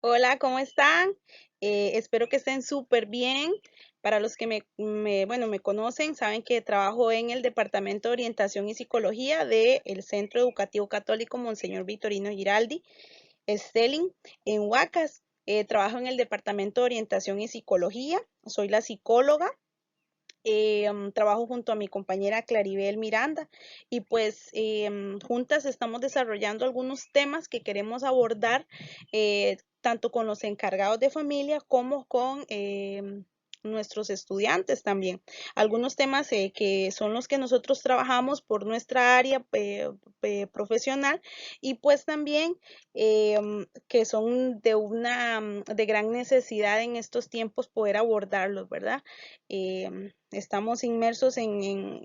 Hola, ¿cómo están? Espero que estén súper bien. Para los que me conocen, saben que trabajo en el Departamento de Orientación y Psicología del Centro Educativo Católico Monseñor Vitorino Giraldi, Stelling, en Huacas. Trabajo en el Departamento de Orientación y Psicología. Soy la psicóloga. Trabajo junto a mi compañera Claribel Miranda y pues juntas estamos desarrollando algunos temas que queremos abordar tanto con los encargados de familia como con nuestros estudiantes también. Algunos temas que son los que nosotros trabajamos por nuestra área profesional y pues también que son de gran necesidad en estos tiempos poder abordarlos, ¿verdad? Estamos inmersos en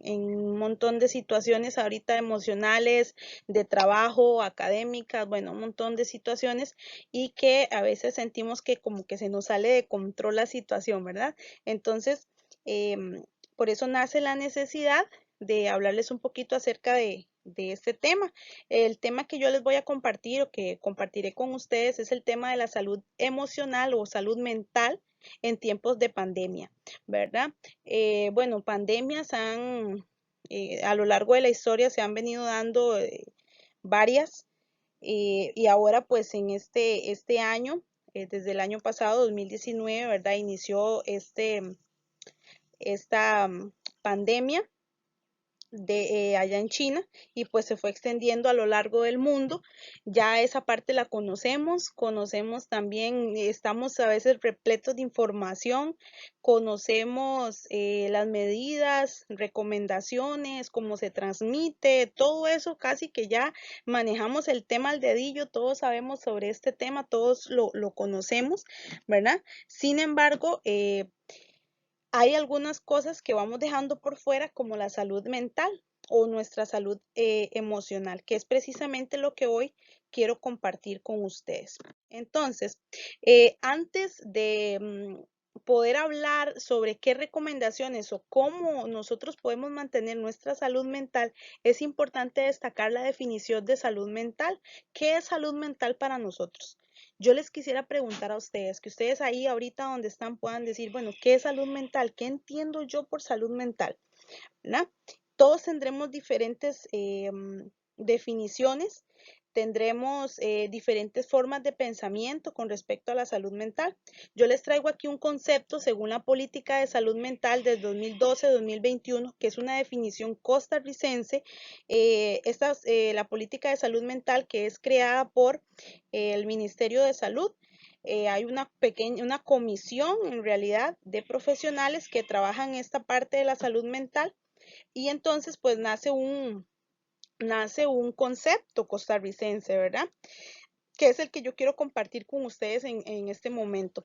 un montón de situaciones ahorita emocionales, de trabajo, académicas, bueno, un montón de situaciones y que a veces sentimos que como que se nos sale de control la situación, ¿verdad? Entonces, por eso nace la necesidad de hablarles un poquito acerca de este tema. El tema que yo les voy a compartir o que compartiré con ustedes es el tema de la salud emocional o salud mental en tiempos de pandemia, ¿verdad? Bueno, pandemias a lo largo de la historia se han venido dando varias y ahora pues en este año, desde el año pasado, 2019, ¿verdad? Inició esta pandemia allá en China y pues se fue extendiendo a lo largo del mundo. Ya esa parte la conocemos también, estamos a veces repletos de información, conocemos las medidas, recomendaciones, cómo se transmite, todo eso casi que ya manejamos el tema al dedillo, todos sabemos sobre este tema, todos lo conocemos, ¿verdad? Sin embargo, hay algunas cosas que vamos dejando por fuera, como la salud mental o nuestra salud emocional, que es precisamente lo que hoy quiero compartir con ustedes. Entonces, antes de poder hablar sobre qué recomendaciones o cómo nosotros podemos mantener nuestra salud mental, es importante destacar la definición de salud mental. ¿Qué es salud mental para nosotros? Yo les quisiera preguntar a ustedes, que ustedes ahí ahorita donde están puedan decir, bueno, ¿qué es salud mental? ¿Qué entiendo yo por salud mental? ¿Verdad? Todos tendremos diferentes definiciones, tendremos diferentes formas de pensamiento con respecto a la salud mental. Yo les traigo aquí un concepto según la política de salud mental del 2012-2021, que es una definición costarricense. La política de salud mental que es creada por el Ministerio de Salud. Hay una comisión en realidad de profesionales que trabajan esta parte de la salud mental y entonces pues nace un concepto costarricense, ¿verdad? Que es el que yo quiero compartir con ustedes en este momento.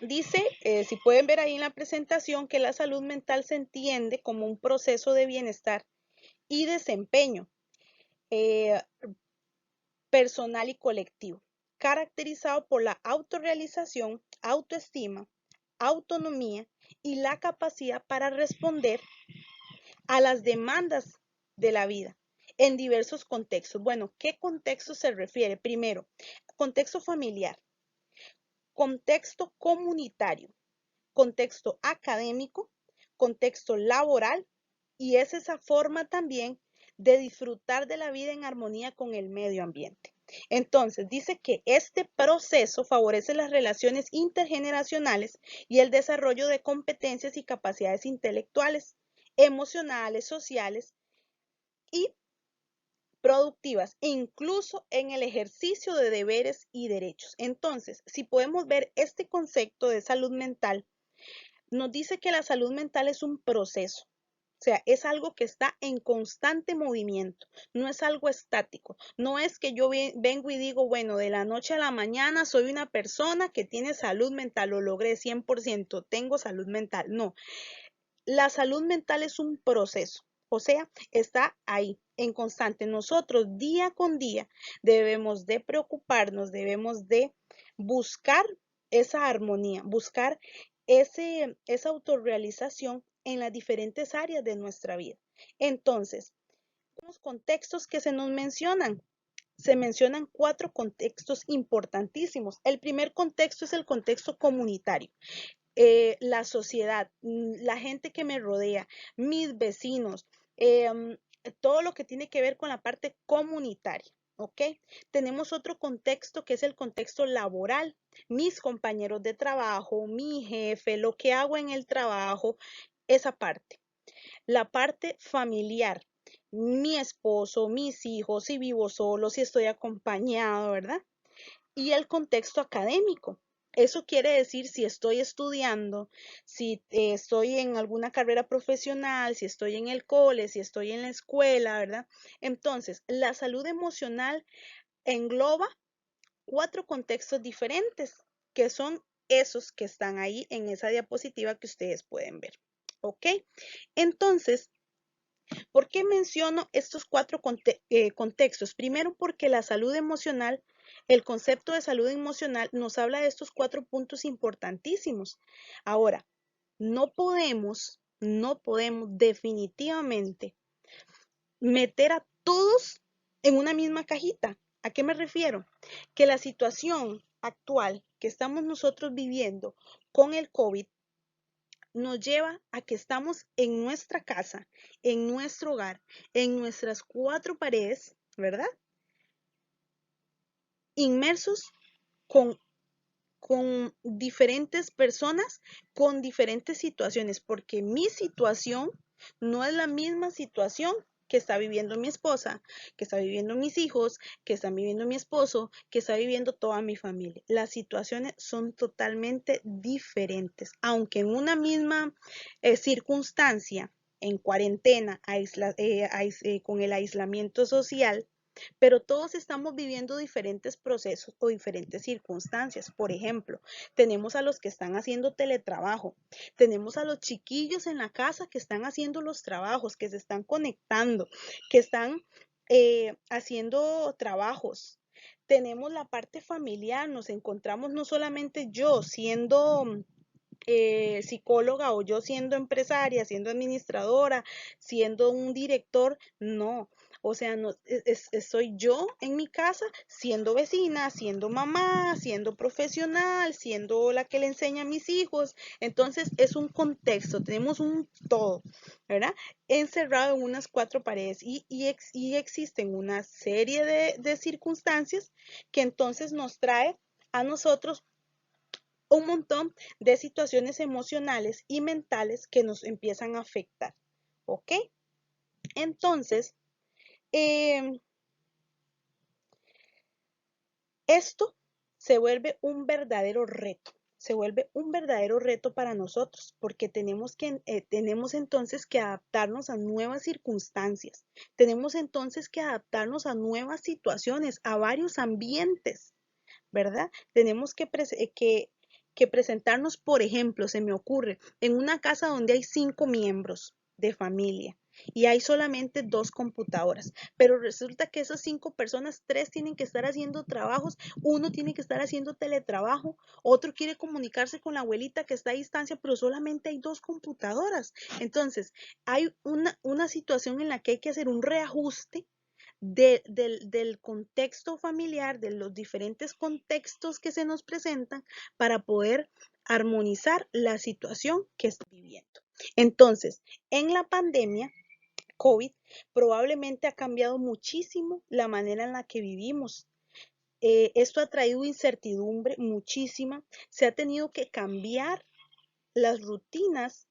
Dice, si pueden ver ahí en la presentación, que la salud mental se entiende como un proceso de bienestar y desempeño eh, personal y colectivo, caracterizado por la autorrealización, autoestima, autonomía y la capacidad para responder a las demandas de la vida en diversos contextos. Bueno, ¿qué contexto se refiere? Primero, contexto familiar, contexto comunitario, contexto académico, contexto laboral y es esa forma también de disfrutar de la vida en armonía con el medio ambiente. Entonces, dice que este proceso favorece las relaciones intergeneracionales y el desarrollo de competencias y capacidades intelectuales, emocionales, sociales y productivas, incluso en el ejercicio de deberes y derechos. Entonces, si podemos ver este concepto de salud mental, nos dice que la salud mental es un proceso. O sea, es algo que está en constante movimiento, no es algo estático. No es que yo vengo y digo, bueno, de la noche a la mañana soy una persona que tiene salud mental, lo logré 100%, tengo salud mental. No, la salud mental es un proceso, o sea, está ahí, en constante. Nosotros día con día debemos de preocuparnos, debemos de buscar esa armonía, buscar esa autorrealización en las diferentes áreas de nuestra vida. Entonces, los contextos que se nos mencionan, se mencionan 4 contextos importantísimos. El primer contexto es el contexto comunitario. La sociedad, la gente que me rodea, mis vecinos, todo lo que tiene que ver con la parte comunitaria. ¿Ok? Tenemos otro contexto que es el contexto laboral, mis compañeros de trabajo, mi jefe, lo que hago en el trabajo, esa parte. La parte familiar, mi esposo, mis hijos, si vivo solo, si estoy acompañado, ¿verdad? Y el contexto académico. Eso quiere decir si estoy estudiando, si estoy en alguna carrera profesional, si estoy en el cole, si estoy en la escuela, ¿verdad? Entonces, la salud emocional engloba 4 contextos diferentes, que son esos que están ahí en esa diapositiva que ustedes pueden ver. ¿Ok? Entonces, ¿por qué menciono estos 4 contextos? Primero, porque la salud emocional, el concepto de salud emocional nos habla de estos 4 puntos importantísimos. Ahora, no podemos definitivamente meter a todos en una misma cajita. ¿A qué me refiero? Que la situación actual que estamos nosotros viviendo con el COVID nos lleva a que estamos en nuestra casa, en nuestro hogar, en nuestras 4 paredes, ¿verdad? Inmersos con, con diferentes personas, con diferentes situaciones, porque mi situación no es la misma situación que está viviendo mi esposa, que está viviendo mis hijos, que está viviendo mi esposo, que está viviendo toda mi familia. Las situaciones son totalmente diferentes, aunque en una misma circunstancia, en cuarentena, con el aislamiento social, pero todos estamos viviendo diferentes procesos o diferentes circunstancias. Por ejemplo, tenemos a los que están haciendo teletrabajo, tenemos a los chiquillos en la casa que están haciendo los trabajos, que se están conectando, que están haciendo trabajos. Tenemos la parte familiar, nos encontramos no solamente yo siendo psicóloga o yo siendo empresaria, siendo administradora, siendo un director, no. O sea, no, soy yo en mi casa siendo vecina, siendo mamá, siendo profesional, siendo la que le enseña a mis hijos. Entonces es un contexto, tenemos un todo, ¿verdad? Encerrado en unas 4 paredes y existen una serie de circunstancias que entonces nos trae a nosotros un montón de situaciones emocionales y mentales que nos empiezan a afectar. ¿Ok? Entonces, eh, esto se vuelve un verdadero reto. Se vuelve un verdadero reto para nosotros porque tenemos entonces que adaptarnos a nuevas circunstancias. Tenemos entonces que adaptarnos a nuevas situaciones, a varios ambientes, ¿verdad? Tenemos que presentarnos, por ejemplo, se me ocurre, en una casa donde hay 5 miembros de familia y hay solamente 2 computadoras, pero resulta que esas 5 personas, 3 tienen que estar haciendo trabajos, uno tiene que estar haciendo teletrabajo, otro quiere comunicarse con la abuelita que está a distancia, pero solamente hay 2 computadoras. Entonces, hay una situación en la que hay que hacer un reajuste del contexto familiar, de los diferentes contextos que se nos presentan para poder armonizar la situación que está viviendo. Entonces, en la pandemia COVID probablemente ha cambiado muchísimo la manera en la que vivimos. Esto ha traído incertidumbre muchísima, se ha tenido que cambiar las rutinas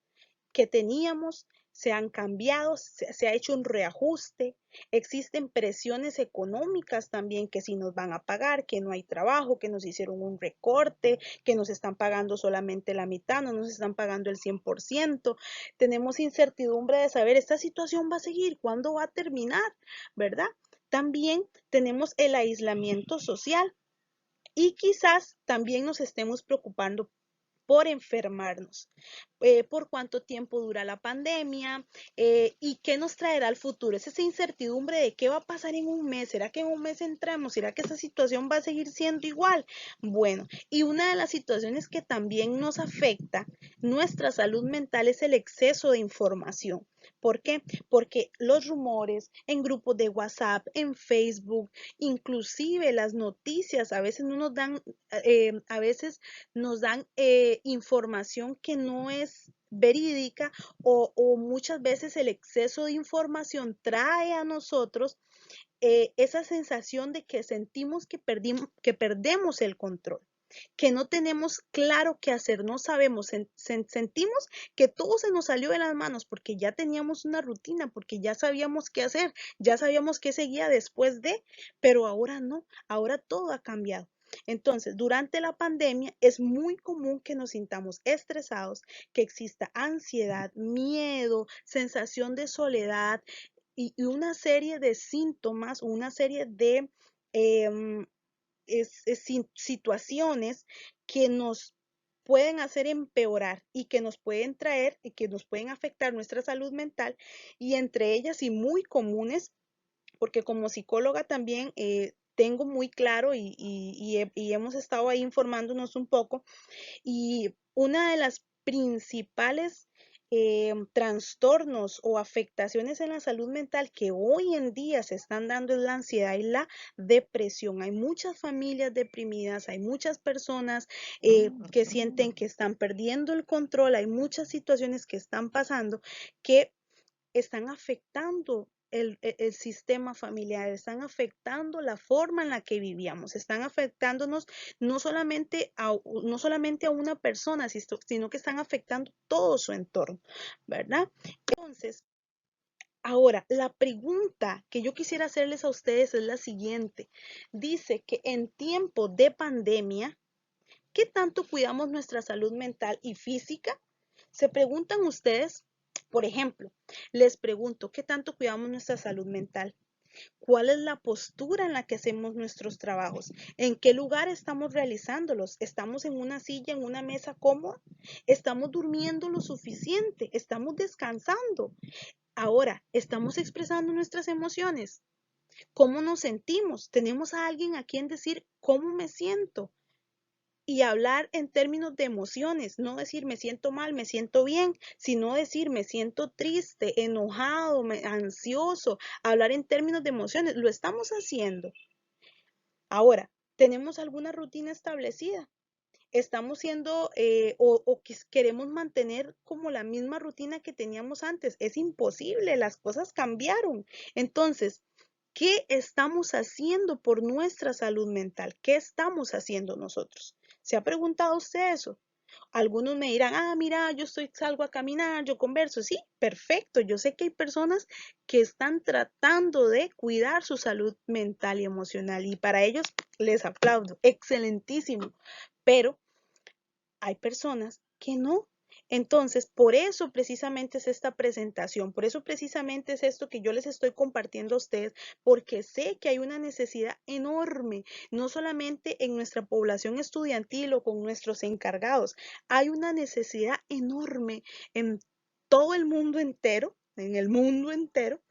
que teníamos, se han cambiado, se ha hecho un reajuste, existen presiones económicas también que si nos van a pagar, que no hay trabajo, que nos hicieron un recorte, que nos están pagando solamente la mitad, no nos están pagando el 100%. Tenemos incertidumbre de saber esta situación va a seguir, cuándo va a terminar, ¿verdad? También tenemos el aislamiento social y quizás también nos estemos preocupando por enfermarnos, por cuánto tiempo dura la pandemia y qué nos traerá el futuro. Es esa incertidumbre de qué va a pasar en un mes. ¿Será que en un mes entramos? ¿Será que esa situación va a seguir siendo igual? Bueno, y una de las situaciones que también nos afecta nuestra salud mental es el exceso de información. ¿Por qué? Porque los rumores en grupos de WhatsApp, en Facebook, inclusive las noticias, a veces nos dan información que no es verídica o muchas veces el exceso de información trae a nosotros esa sensación de que sentimos que perdemos el control, que no tenemos claro qué hacer, no sabemos, sentimos que todo se nos salió de las manos porque ya teníamos una rutina, porque ya sabíamos qué hacer, ya sabíamos qué seguía después de, pero ahora no, ahora todo ha cambiado. Entonces, durante la pandemia es muy común que nos sintamos estresados, que exista ansiedad, miedo, sensación de soledad y una serie de síntomas, una serie de em, situaciones que nos pueden hacer empeorar y que nos pueden traer y que nos pueden afectar nuestra salud mental y entre ellas y muy comunes, porque como psicóloga también tengo muy claro y hemos estado ahí informándonos un poco y una de las principales trastornos o afectaciones en la salud mental que hoy en día se están dando es la ansiedad y la depresión. Hay muchas familias deprimidas, hay muchas personas que sienten que están perdiendo el control, hay muchas situaciones que están pasando que están afectando el sistema familiar, están afectando la forma en la que vivíamos, están afectándonos no solamente a una persona, sino que están afectando todo su entorno, ¿verdad? Entonces, ahora, la pregunta que yo quisiera hacerles a ustedes es la siguiente. Dice que en tiempo de pandemia, ¿qué tanto cuidamos nuestra salud mental y física? ¿Se preguntan ustedes? Por ejemplo, les pregunto, ¿qué tanto cuidamos nuestra salud mental? ¿Cuál es la postura en la que hacemos nuestros trabajos? ¿En qué lugar estamos realizándolos? ¿Estamos en una silla, en una mesa cómoda? ¿Estamos durmiendo lo suficiente? ¿Estamos descansando? Ahora, ¿estamos expresando nuestras emociones? ¿Cómo nos sentimos? ¿Tenemos a alguien a quien decir cómo me siento? Y hablar en términos de emociones, no decir me siento mal, me siento bien, sino decir me siento triste, enojado, ansioso, hablar en términos de emociones. Lo estamos haciendo. Ahora, ¿tenemos alguna rutina establecida? Estamos siendo queremos mantener como la misma rutina que teníamos antes. Es imposible, las cosas cambiaron. Entonces, ¿qué estamos haciendo por nuestra salud mental? ¿Qué estamos haciendo nosotros? ¿Se ha preguntado usted eso? Algunos me dirán, mira, salgo a caminar, yo converso. Sí, perfecto. Yo sé que hay personas que están tratando de cuidar su salud mental y emocional y para ellos les aplaudo. Excelentísimo. Pero hay personas que no. Entonces, por eso precisamente es esta presentación, por eso precisamente es esto que yo les estoy compartiendo a ustedes, porque sé que hay una necesidad enorme, no solamente en nuestra población estudiantil o con nuestros encargados, hay una necesidad enorme en todo el mundo entero, en el mundo entero,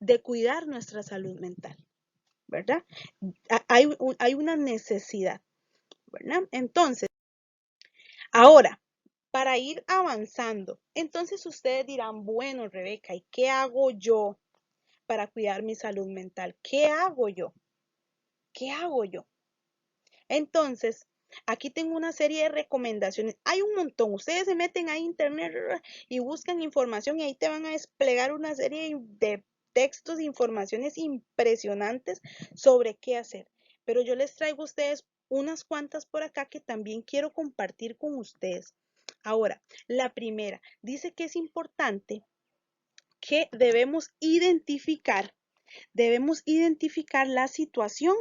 de cuidar nuestra salud mental, ¿verdad? Hay una necesidad, ¿verdad? Entonces, ahora, para ir avanzando, entonces ustedes dirán, bueno, Rebeca, ¿y qué hago yo para cuidar mi salud mental? ¿Qué hago yo? ¿Qué hago yo? Entonces, aquí tengo una serie de recomendaciones. Hay un montón. Ustedes se meten a internet y buscan información y ahí te van a desplegar una serie de textos e informaciones impresionantes sobre qué hacer. Pero yo les traigo a ustedes unas cuantas por acá que también quiero compartir con ustedes. Ahora, la primera dice que es importante que debemos identificar la situación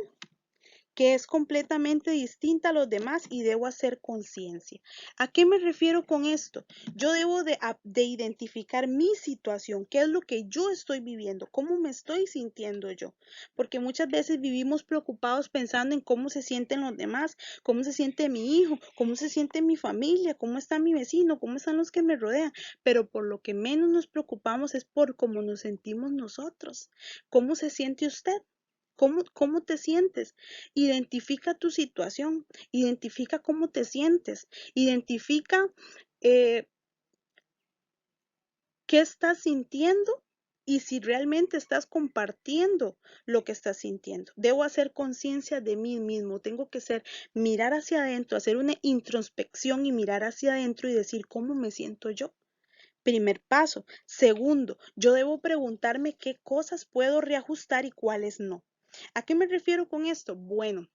que es completamente distinta a los demás y debo hacer conciencia. ¿A qué me refiero con esto? Yo debo de identificar mi situación, qué es lo que yo estoy viviendo, cómo me estoy sintiendo yo, porque muchas veces vivimos preocupados pensando en cómo se sienten los demás, cómo se siente mi hijo, cómo se siente mi familia, cómo está mi vecino, cómo están los que me rodean, pero por lo que menos nos preocupamos es por cómo nos sentimos nosotros. ¿Cómo se siente usted? ¿Cómo te sientes? Identifica tu situación, identifica cómo te sientes, identifica eh, qué estás sintiendo y si realmente estás compartiendo lo que estás sintiendo. Debo hacer conciencia de mí mismo, tengo que mirar hacia adentro, hacer una introspección y mirar hacia adentro y decir cómo me siento yo. Primer paso. Segundo, yo debo preguntarme qué cosas puedo reajustar y cuáles no. ¿A qué me refiero con esto? Bueno,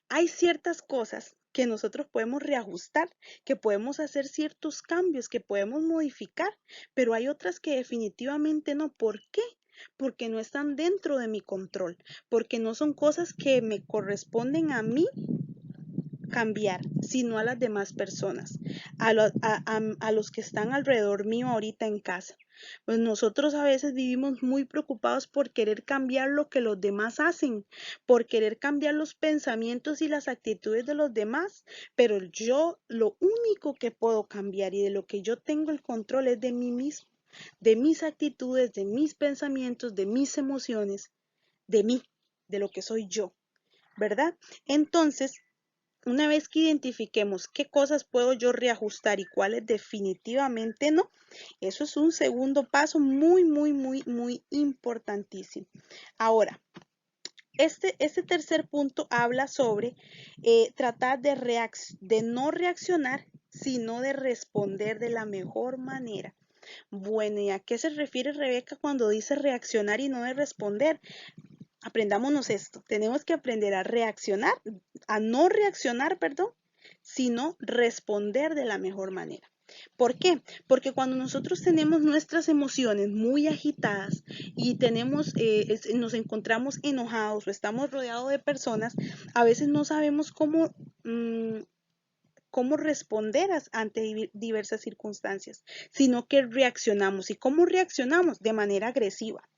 hay ciertas cosas que nosotros podemos reajustar, que podemos hacer ciertos cambios, que podemos modificar, pero hay otras que definitivamente no. ¿Por qué? Porque no están dentro de mi control, porque no son cosas que me corresponden a mí cambiar, sino a las demás personas, a los que están alrededor mío ahorita en casa. Pues nosotros a veces vivimos muy preocupados por querer cambiar lo que los demás hacen, por querer cambiar los pensamientos y las actitudes de los demás, pero yo lo único que puedo cambiar y de lo que yo tengo el control es de mí mismo, de mis actitudes, de mis pensamientos, de mis emociones, de mí, de lo que soy yo, ¿verdad? Entonces, una vez que identifiquemos qué cosas puedo yo reajustar y cuáles definitivamente no, eso es un segundo paso muy importantísimo. Ahora, este tercer punto habla sobre tratar de no reaccionar, sino de responder de la mejor manera. Bueno, ¿y a qué se refiere Rebeca cuando dice reaccionar y no de responder? Aprendámonos esto. Tenemos que aprender a reaccionar, a no reaccionar, perdón, sino responder de la mejor manera. ¿Por qué? Porque cuando nosotros tenemos nuestras emociones muy agitadas y nos encontramos enojados o estamos rodeados de personas, a veces no sabemos cómo responder ante diversas circunstancias, sino que reaccionamos. ¿Y cómo reaccionamos? De manera agresiva.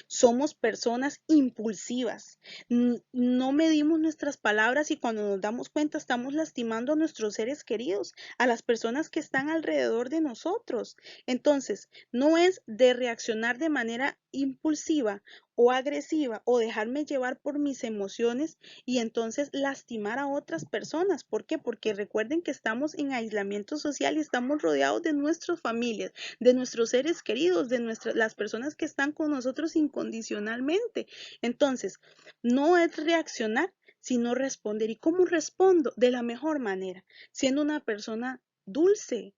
Somos personas impulsivas, no medimos nuestras palabras y cuando nos damos cuenta estamos lastimando a nuestros seres queridos, a las personas que están alrededor de nosotros. Entonces, no es de reaccionar de manera impulsiva o agresiva o dejarme llevar por mis emociones y entonces lastimar a otras personas. ¿Por qué? Porque recuerden que estamos en aislamiento social y estamos rodeados de nuestras familias, de nuestros seres queridos, de las personas que están con nosotros incondicionalmente. Entonces, no es reaccionar, sino responder. ¿Y cómo respondo? De la mejor manera, siendo una persona dulce,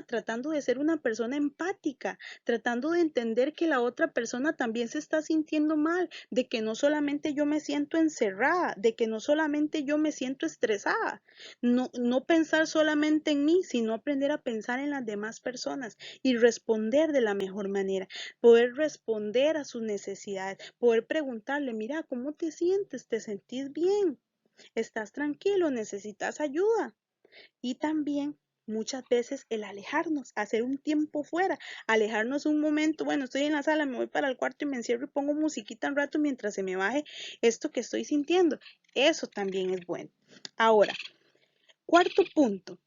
tratando de ser una persona empática, tratando de entender que la otra persona también se está sintiendo mal, de que no solamente yo me siento encerrada, de que no solamente yo me siento estresada, no pensar solamente en mí, sino aprender a pensar en las demás personas y responder de la mejor manera, poder responder a sus necesidades, poder preguntarle, mira, ¿cómo te sientes? ¿Te sentís bien? ¿Estás tranquilo? ¿Necesitas ayuda? Y también muchas veces el alejarnos, hacer un tiempo fuera, alejarnos un momento, bueno, estoy en la sala, me voy para el cuarto y me encierro y pongo musiquita un rato mientras se me baje esto que estoy sintiendo. Eso también es bueno. Ahora, cuarto punto,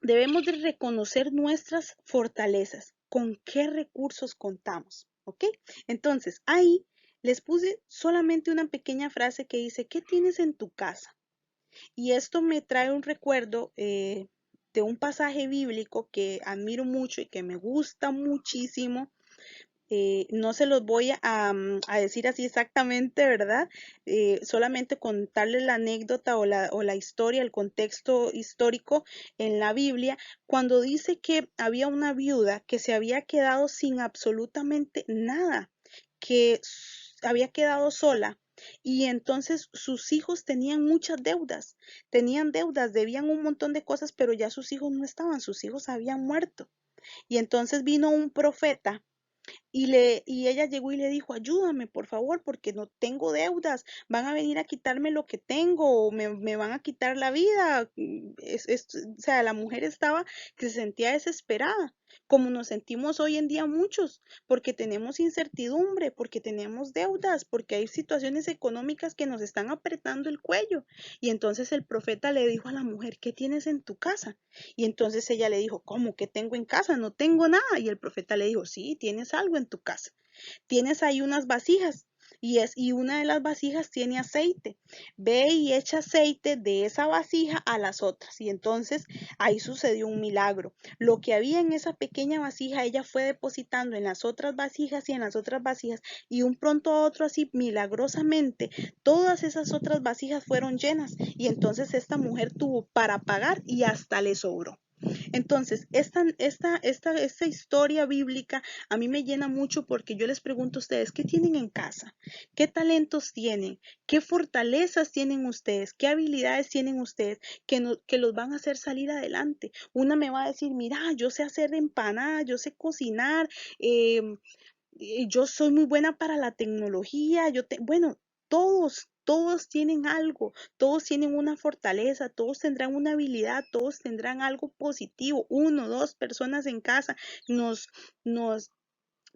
debemos de reconocer nuestras fortalezas, con qué recursos contamos, ¿ok? Entonces, ahí les puse solamente una pequeña frase que dice, ¿qué tienes en tu casa? Y esto me trae un recuerdo de un pasaje bíblico que admiro mucho y que me gusta muchísimo. No se los voy a decir así exactamente, ¿verdad? Solamente contarles la anécdota o la historia, el contexto histórico en la Biblia, cuando dice que había una viuda que se había quedado sin absolutamente nada, que había quedado sola. Y entonces sus hijos tenían deudas, debían un montón de cosas, pero ya sus hijos no estaban, sus hijos habían muerto. Y entonces vino un profeta y ella llegó y le dijo, ayúdame, por favor, porque no tengo deudas, van a venir a quitarme lo que tengo, o me van a quitar la vida. O sea, la mujer estaba que se sentía desesperada, como nos sentimos hoy en día muchos, porque tenemos incertidumbre, porque tenemos deudas, porque hay situaciones económicas que nos están apretando el cuello. Y entonces el profeta le dijo a la mujer, ¿qué tienes en tu casa? Y entonces ella le dijo, ¿cómo que tengo en casa? No tengo nada. Y el profeta le dijo, sí, tienes algo en tu casa. Tienes ahí unas vasijas. y una de las vasijas tiene aceite. Ve y echa aceite de esa vasija a las otras y entonces ahí sucedió un milagro. Lo que había en esa pequeña vasija, ella fue depositando en las otras vasijas y en las otras vasijas y un pronto a otro así milagrosamente todas esas otras vasijas fueron llenas y entonces esta mujer tuvo para pagar y hasta le sobró. Entonces, esta historia bíblica a mí me llena mucho porque yo les pregunto a ustedes, ¿qué tienen en casa? ¿Qué talentos tienen? ¿Qué fortalezas tienen ustedes? ¿Qué habilidades tienen ustedes que, no, que los van a hacer salir adelante? Una me va a decir, mira, yo sé hacer empanadas, yo sé cocinar, eh, yo soy muy buena para la tecnología, bueno, todos tienen algo, todos tienen una fortaleza, todos tendrán una habilidad, todos tendrán algo positivo. Uno, dos personas en casa nos, nos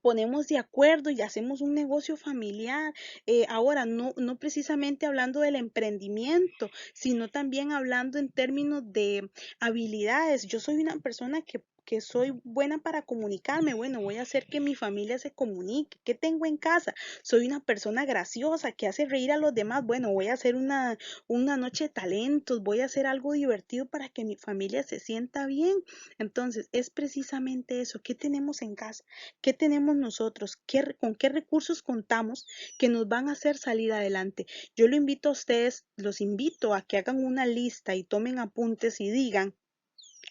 ponemos de acuerdo y hacemos un negocio familiar. Ahora, no precisamente hablando del emprendimiento, sino también hablando en términos de habilidades. Yo soy una persona que soy buena para comunicarme. Bueno, voy a hacer que mi familia se comunique. ¿Qué tengo en casa? Soy una persona graciosa que hace reír a los demás. Bueno, voy a hacer una noche de talentos. Voy a hacer algo divertido para que mi familia se sienta bien. Entonces, es precisamente eso. ¿Qué tenemos en casa? ¿Qué tenemos nosotros? ¿Con qué recursos contamos que nos van a hacer salir adelante? Yo lo invito a ustedes, los invito a que hagan una lista y tomen apuntes y digan,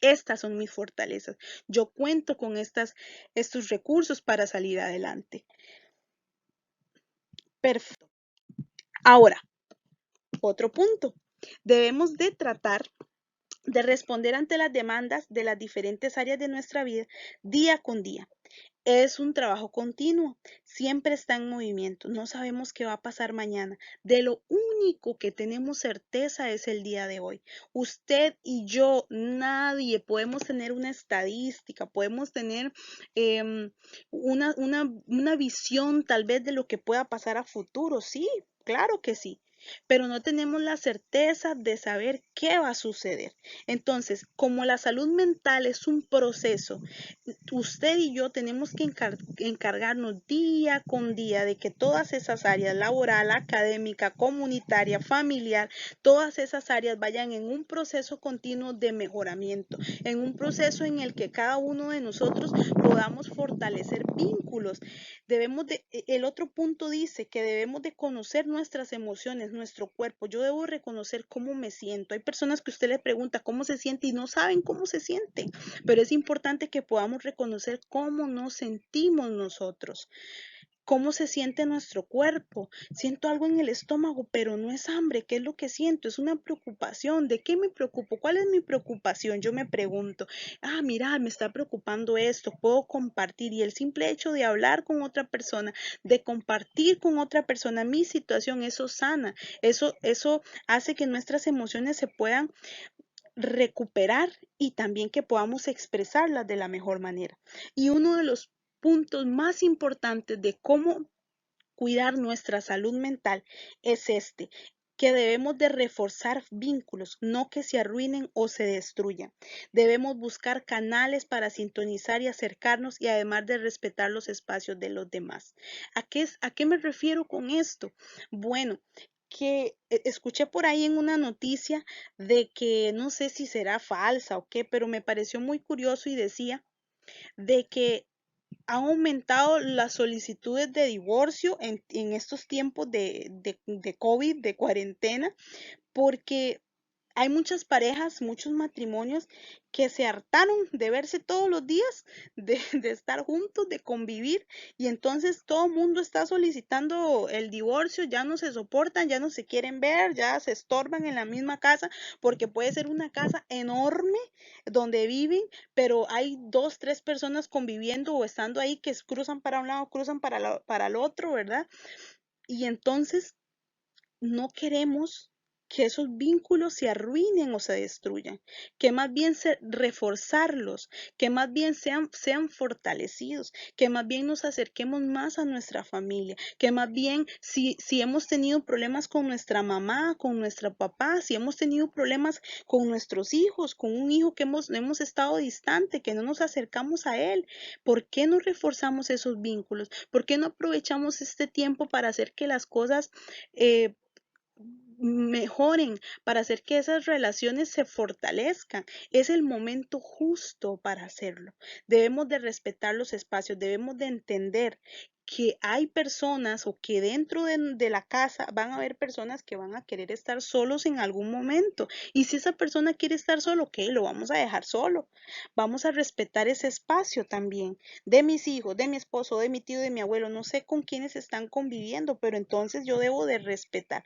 estas son mis fortalezas. Yo cuento con estos recursos para salir adelante. Perfecto. Ahora, otro punto. Debemos de tratar de responder ante las demandas de las diferentes áreas de nuestra vida día con día. Es un trabajo continuo, siempre está en movimiento, no sabemos qué va a pasar mañana. De lo único que tenemos certeza es el día de hoy. Usted y yo, nadie, podemos tener una estadística, podemos tener una visión tal vez de lo que pueda pasar a futuro, sí, claro que sí. Pero no tenemos la certeza de saber qué va a suceder. Entonces, como la salud mental es un proceso, usted y yo tenemos que encargarnos día con día de que todas esas áreas, laboral, académica, comunitaria, familiar, todas esas áreas vayan en un proceso continuo de mejoramiento, en un proceso en el que cada uno de nosotros podamos fortalecer vínculos. El otro punto dice que debemos de conocer nuestras emociones, nuestro cuerpo. Yo debo reconocer cómo me siento. Hay personas que usted le pregunta cómo se siente y no saben cómo se sienten, pero es importante que podamos reconocer cómo nos sentimos nosotros. ¿Cómo se siente nuestro cuerpo? Siento algo en el estómago, pero no es hambre. ¿Qué es lo que siento? Es una preocupación. ¿De qué me preocupo? ¿Cuál es mi preocupación? Yo me pregunto, mira, me está preocupando esto, puedo compartir. Y el simple hecho de hablar con otra persona, de compartir con otra persona mi situación, eso sana. Eso hace que nuestras emociones se puedan recuperar y también que podamos expresarlas de la mejor manera. Y uno de los puntos más importantes de cómo cuidar nuestra salud mental es que debemos de reforzar vínculos, no que se arruinen o se destruyan. Debemos buscar canales para sintonizar y acercarnos y además de respetar los espacios de los demás. ¿A qué me refiero con esto? Bueno, que escuché por ahí en una noticia de que no sé si será falsa o qué, pero me pareció muy curioso y decía de que han aumentado las solicitudes de divorcio en estos tiempos de COVID, de cuarentena, porque hay muchas parejas, muchos matrimonios que se hartaron de verse todos los días, de estar juntos, de convivir, y entonces todo el mundo está solicitando el divorcio, ya no se soportan, ya no se quieren ver, ya se estorban en la misma casa, porque puede ser una casa enorme donde viven, pero hay dos, tres personas conviviendo o estando ahí que cruzan para un lado, cruzan para el otro, ¿verdad? Y entonces no queremos que esos vínculos se arruinen o se destruyan, que más bien reforzarlos, que más bien sean fortalecidos, que más bien nos acerquemos más a nuestra familia, que más bien si hemos tenido problemas con nuestra mamá, con nuestro papá, si hemos tenido problemas con nuestros hijos, con un hijo que hemos estado distante, que no nos acercamos a él, ¿por qué no reforzamos esos vínculos? ¿Por qué no aprovechamos este tiempo para hacer que las cosas mejoren, para hacer que esas relaciones se fortalezcan? Es el momento justo para hacerlo. Debemos de respetar los espacios, debemos de entender que hay personas o que dentro de la casa van a haber personas que van a querer estar solos en algún momento. Y si esa persona quiere estar solo, ok, lo vamos a dejar solo. Vamos a respetar ese espacio también de mis hijos, de mi esposo, de mi tío, de mi abuelo. No sé con quiénes están conviviendo, pero entonces yo debo de respetar.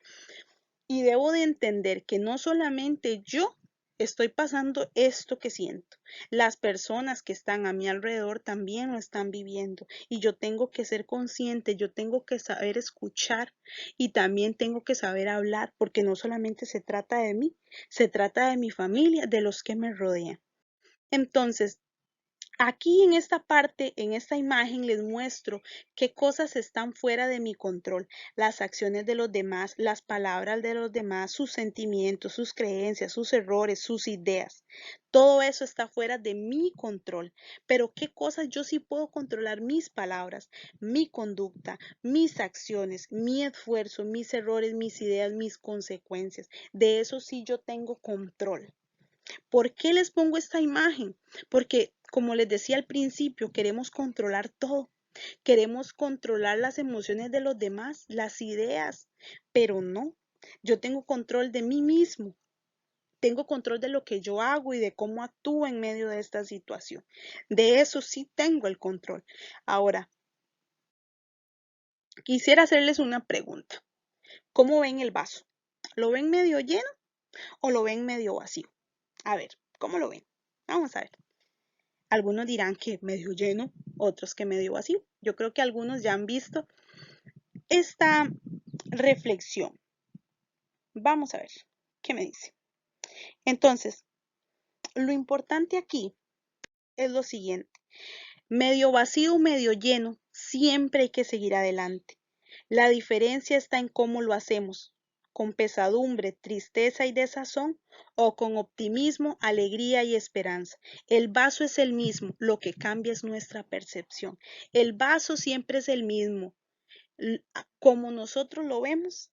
Y debo de entender que no solamente yo estoy pasando esto que siento, las personas que están a mi alrededor también lo están viviendo y yo tengo que ser consciente, yo tengo que saber escuchar y también tengo que saber hablar porque no solamente se trata de mí, se trata de mi familia, de los que me rodean. Entonces, aquí en esta parte, en esta imagen, les muestro qué cosas están fuera de mi control, las acciones de los demás, las palabras de los demás, sus sentimientos, sus creencias, sus errores, sus ideas. Todo eso está fuera de mi control. Pero qué cosas yo sí puedo controlar: mis palabras, mi conducta, mis acciones, mi esfuerzo, mis errores, mis ideas, mis consecuencias. De eso sí yo tengo control. ¿Por qué les pongo esta imagen? Porque, como les decía al principio, queremos controlar todo. Queremos controlar las emociones de los demás, las ideas, pero no. Yo tengo control de mí mismo. Tengo control de lo que yo hago y de cómo actúo en medio de esta situación. De eso sí tengo el control. Ahora, quisiera hacerles una pregunta. ¿Cómo ven el vaso? ¿Lo ven medio lleno o lo ven medio vacío? A ver, ¿cómo lo ven? Vamos a ver. Algunos dirán que medio lleno, otros que medio vacío. Yo creo que algunos ya han visto esta reflexión. Vamos a ver qué me dice. Entonces, lo importante aquí es lo siguiente. Medio vacío, medio lleno, siempre hay que seguir adelante. La diferencia está en cómo lo hacemos, con pesadumbre, tristeza y desazón, o con optimismo, alegría y esperanza. El vaso es el mismo, lo que cambia es nuestra percepción. El vaso siempre es el mismo. Como nosotros lo vemos,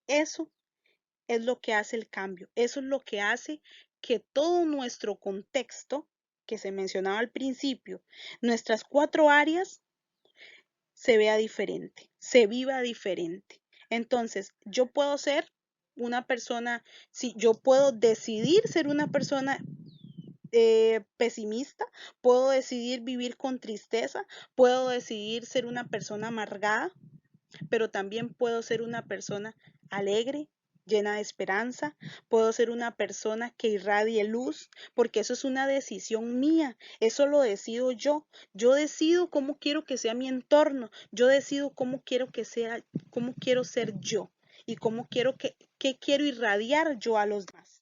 eso es lo que hace el cambio. Eso es lo que hace que todo nuestro contexto, que se mencionaba al principio, nuestras 4 áreas, se vea diferente, se viva diferente. Entonces, yo puedo ser una persona, si yo puedo decidir ser una persona pesimista, puedo decidir vivir con tristeza, puedo decidir ser una persona amargada, pero también puedo ser una persona alegre, llena de esperanza, puedo ser una persona que irradie luz, porque eso es una decisión mía, eso lo decido yo decido cómo quiero que sea mi entorno, yo decido cómo quiero que sea, cómo quiero ser yo y cómo quiero que quiero irradiar yo a los demás.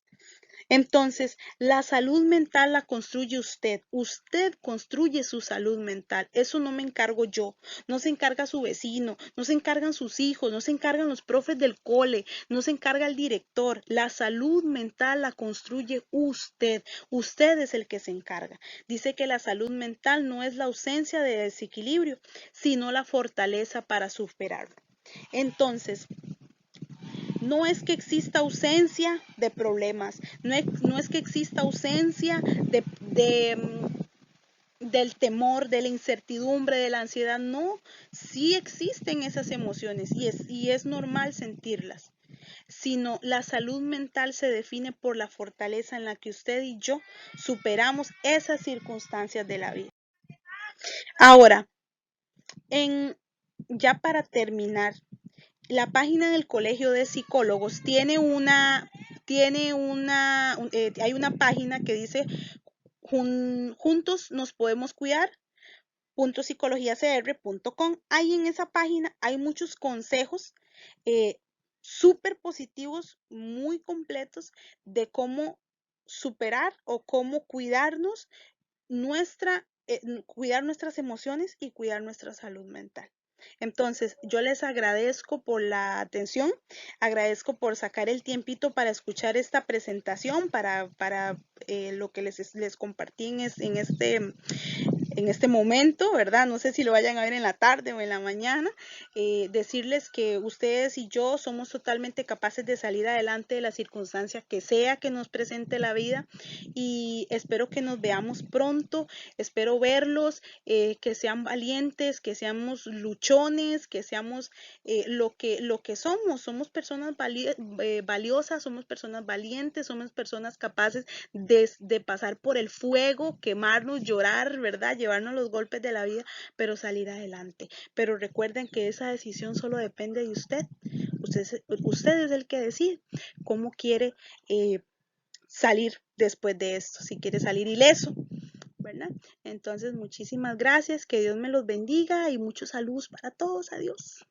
Entonces, la salud mental la construye usted. Usted construye su salud mental. Eso no me encargo yo. No se encarga su vecino, no se encargan sus hijos, no se encargan los profes del cole, no se encarga el director. La salud mental la construye usted. Usted es el que se encarga. Dice que la salud mental no es la ausencia de desequilibrio, sino la fortaleza para superarlo. Entonces, no es que exista ausencia de problemas, no es que exista ausencia del temor, de la incertidumbre, de la ansiedad. No, sí existen esas emociones y es normal sentirlas. Sino la salud mental se define por la fortaleza en la que usted y yo superamos esas circunstancias de la vida. Ahora, ya para terminar, la página del Colegio de Psicólogos hay una página que dice juntos nos podemos cuidar .psicologiacr.com. Ahí en esa página hay muchos consejos súper positivos, muy completos de cómo superar o cómo cuidarnos cuidar nuestras emociones y cuidar nuestra salud mental. Entonces, yo les agradezco por la atención, agradezco por sacar el tiempito para escuchar esta presentación, para lo que les compartí en este momento, ¿verdad? No sé si lo vayan a ver en la tarde o en la mañana, decirles que ustedes y yo somos totalmente capaces de salir adelante de la circunstancia que sea que nos presente la vida y espero que nos veamos pronto, espero verlos, que sean valientes, que seamos luchones, que seamos lo que somos personas valiosas, somos personas valientes, somos personas capaces de pasar por el fuego, quemarnos, llorar, ¿verdad? Llevarnos los golpes de la vida, pero salir adelante. Pero recuerden que esa decisión solo depende de usted. Usted es el que decide cómo quiere salir después de esto, si quiere salir ileso, ¿verdad? Entonces, muchísimas gracias, que Dios me los bendiga y muchos saludos para todos. Adiós.